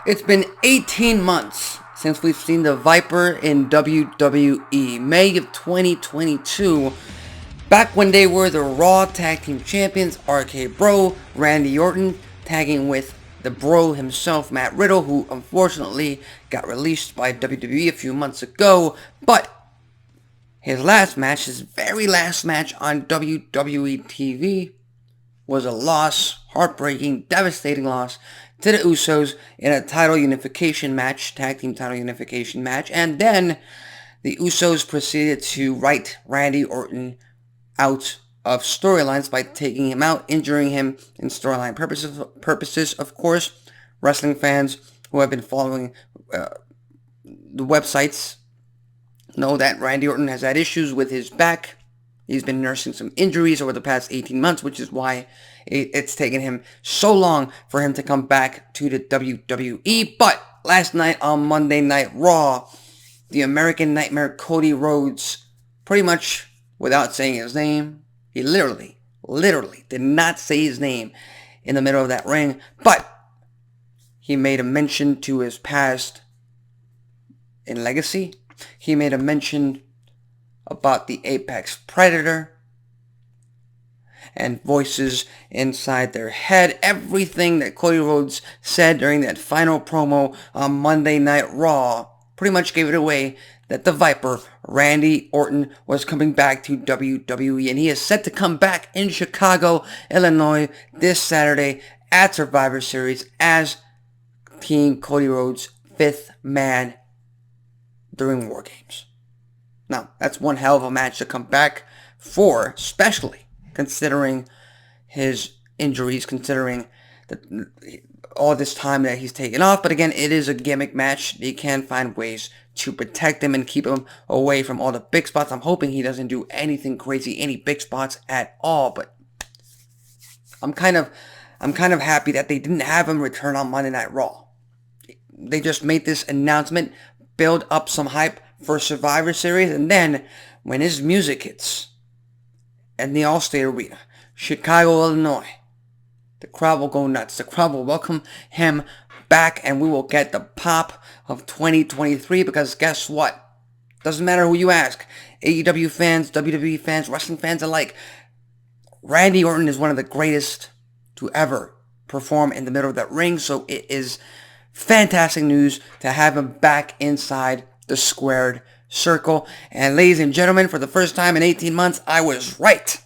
It's been 18 months since we've seen the Viper in WWE. May of 2022, back when they were the Raw Tag Team Champions, RK-Bro, Randy Orton, tagging with the Bro himself, Matt Riddle, who unfortunately got released by WWE a few months ago, but his last match, his very last match on WWE TV, was a loss, heartbreaking, devastating loss to the Usos in a title unification match, tag team title unification match, and then the Usos proceeded to write Randy Orton out of storylines by taking him out, injuring him in storyline purposes. Of course, wrestling fans who have been following the websites know that Randy Orton has had issues with his back. He's been nursing some injuries over the past 18 months, which is why it's taken him so long for him to come back to the WWE. But last night on Monday Night Raw, the American Nightmare Cody Rhodes, pretty much without saying his name, he literally did not say his name in the middle of that ring, but he made a mention to his past in Legacy. He made a mention about the Apex Predator and voices inside their head. Everything that Cody Rhodes said during that final promo on Monday Night Raw pretty much gave it away that the Viper, Randy Orton, was coming back to WWE, and he is set to come back in Chicago, Illinois this Saturday at Survivor Series as Team Cody Rhodes' fifth man during WARGAMES. Now, that's one hell of a match to come back for, especially considering his injuries, considering all this time that he's taken off. But again, it is a gimmick match. They can find ways to protect him and keep him away from all the big spots. I'm hoping he doesn't do anything crazy, any big spots at all. But I'm kind of happy that they didn't have him return on Monday Night Raw. They just made this announcement, build up some hype for Survivor Series, and then when his music hits in the Allstate Arena, Chicago, Illinois, the crowd will go nuts. The crowd will welcome him back, and we will get the pop of 2023, because guess what? Doesn't matter who you ask. AEW fans, WWE fans, wrestling fans alike, Randy Orton is one of the greatest to ever perform in the middle of that ring, so it is fantastic news to have him back inside the squared circle. And ladies and gentlemen, for the first time in 18 months, I was right.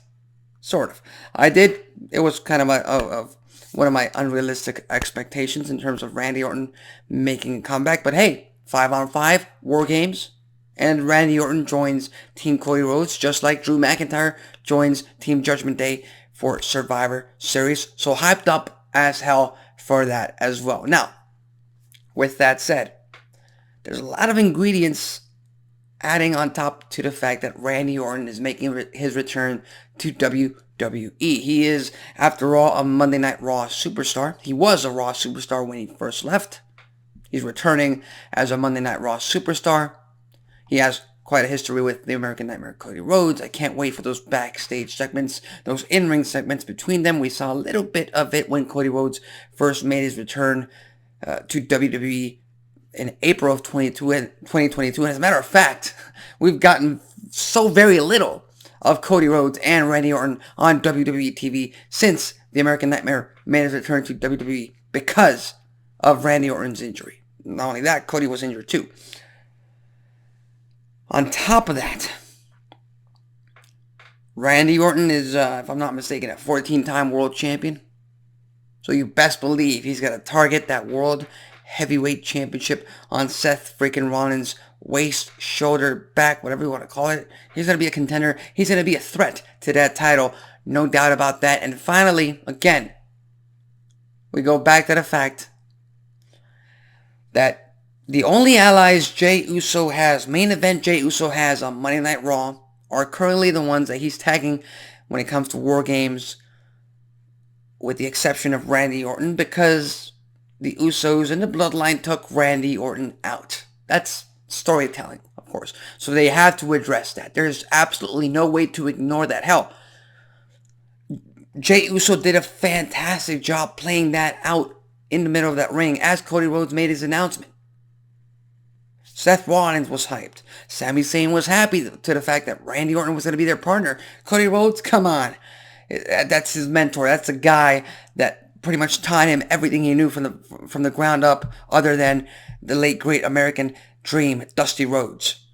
Sort of. I did. It was kind of one of my unrealistic expectations in terms of Randy Orton making a comeback. But hey, 5-on-5, WARGAMES, and Randy Orton joins Team Cody Rhodes, just like Drew McIntyre joins Team Judgment Day for Survivor Series. So hyped up as hell for that as well. Now, with that said, there's a lot of ingredients adding on top to the fact that Randy Orton is making his return to WWE. He is, after all, a Monday Night Raw superstar. He was a Raw superstar when he first left. He's returning as a Monday Night Raw superstar. He has quite a history with the American Nightmare Cody Rhodes. I can't wait for those backstage segments, those in-ring segments between them. We saw a little bit of it when Cody Rhodes first made his return to WWE in April of 2022. And as a matter of fact, we've gotten so very little of Cody Rhodes and Randy Orton on WWE TV since the American Nightmare made his return to WWE because of Randy Orton's injury. Not only that, Cody was injured too. On top of that, Randy Orton is, if I'm not mistaken, a 14-time world champion. So you best believe he's got to target that world heavyweight championship on Seth freaking Rollins' waist, shoulder, back, whatever you want to call it. He's going to be a contender. He's going to be a threat to that title. No doubt about that. And finally, again, we go back to the fact that the only allies Jey Uso has, main event Jey Uso has on Monday Night Raw, are currently the ones that he's tagging when it comes to WARGAMES, with the exception of Randy Orton, because the Usos and the Bloodline took Randy Orton out. That's storytelling, of course. So they have to address that. There's absolutely no way to ignore that. Hell, Jey Uso did a fantastic job playing that out in the middle of that ring as Cody Rhodes made his announcement. Seth Rollins was hyped. Sami Zayn was happy to the fact that Randy Orton was going to be their partner. Cody Rhodes, come on. That's his mentor. That's the guy that pretty much taught him everything he knew from the ground up, other than the late great American Dream, Dusty Rhodes.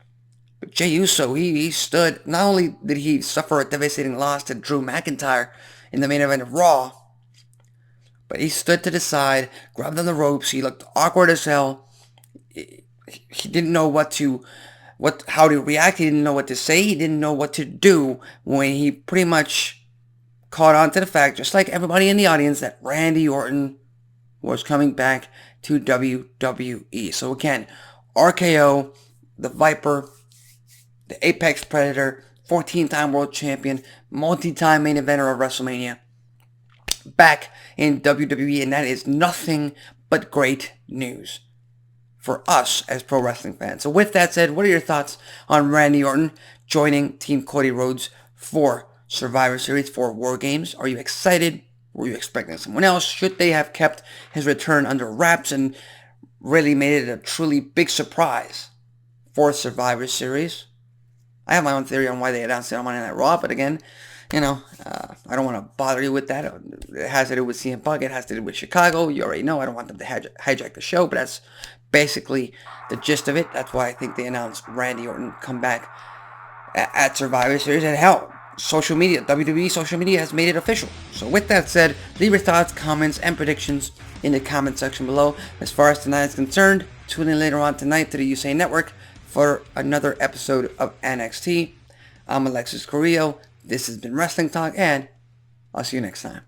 But Jey Uso, he stood. Not only did he suffer a devastating loss to Drew McIntyre in the main event of Raw, but he stood to the side, grabbed on the ropes. He looked awkward as hell. He didn't know how to react. He didn't know what to say. He didn't know what to do when he pretty much caught on to the fact, just like everybody in the audience, that Randy Orton was coming back to WWE. So again, RKO, the Viper, the Apex Predator, 14-time world champion, multi-time main eventer of WrestleMania, back in WWE, and that is nothing but great news for us as pro wrestling fans. So with that said, what are your thoughts on Randy Orton joining Team Cody Rhodes for Survivor Series, for War Games? Are you excited? Were you expecting someone else? Should they have kept his return under wraps and really made it a truly big surprise for Survivor Series? I have my own theory on why they announced it on Monday Night Raw, but again, I don't want to bother you with that. It has to do with CM Punk. It has to do with Chicago. You already know I don't want them to hijack the show, but that's basically the gist of it. That's why I think they announced Randy Orton come back at Survivor Series. And hell, social media, WWE social media has made it official. So with that said, leave your thoughts, comments, and predictions in the comment section below. As far as tonight is concerned, tune in later on tonight to the USA Network for another episode of NXT. I'm Alexis Carrillo. This has been Wrestling Talk, and I'll see you next time.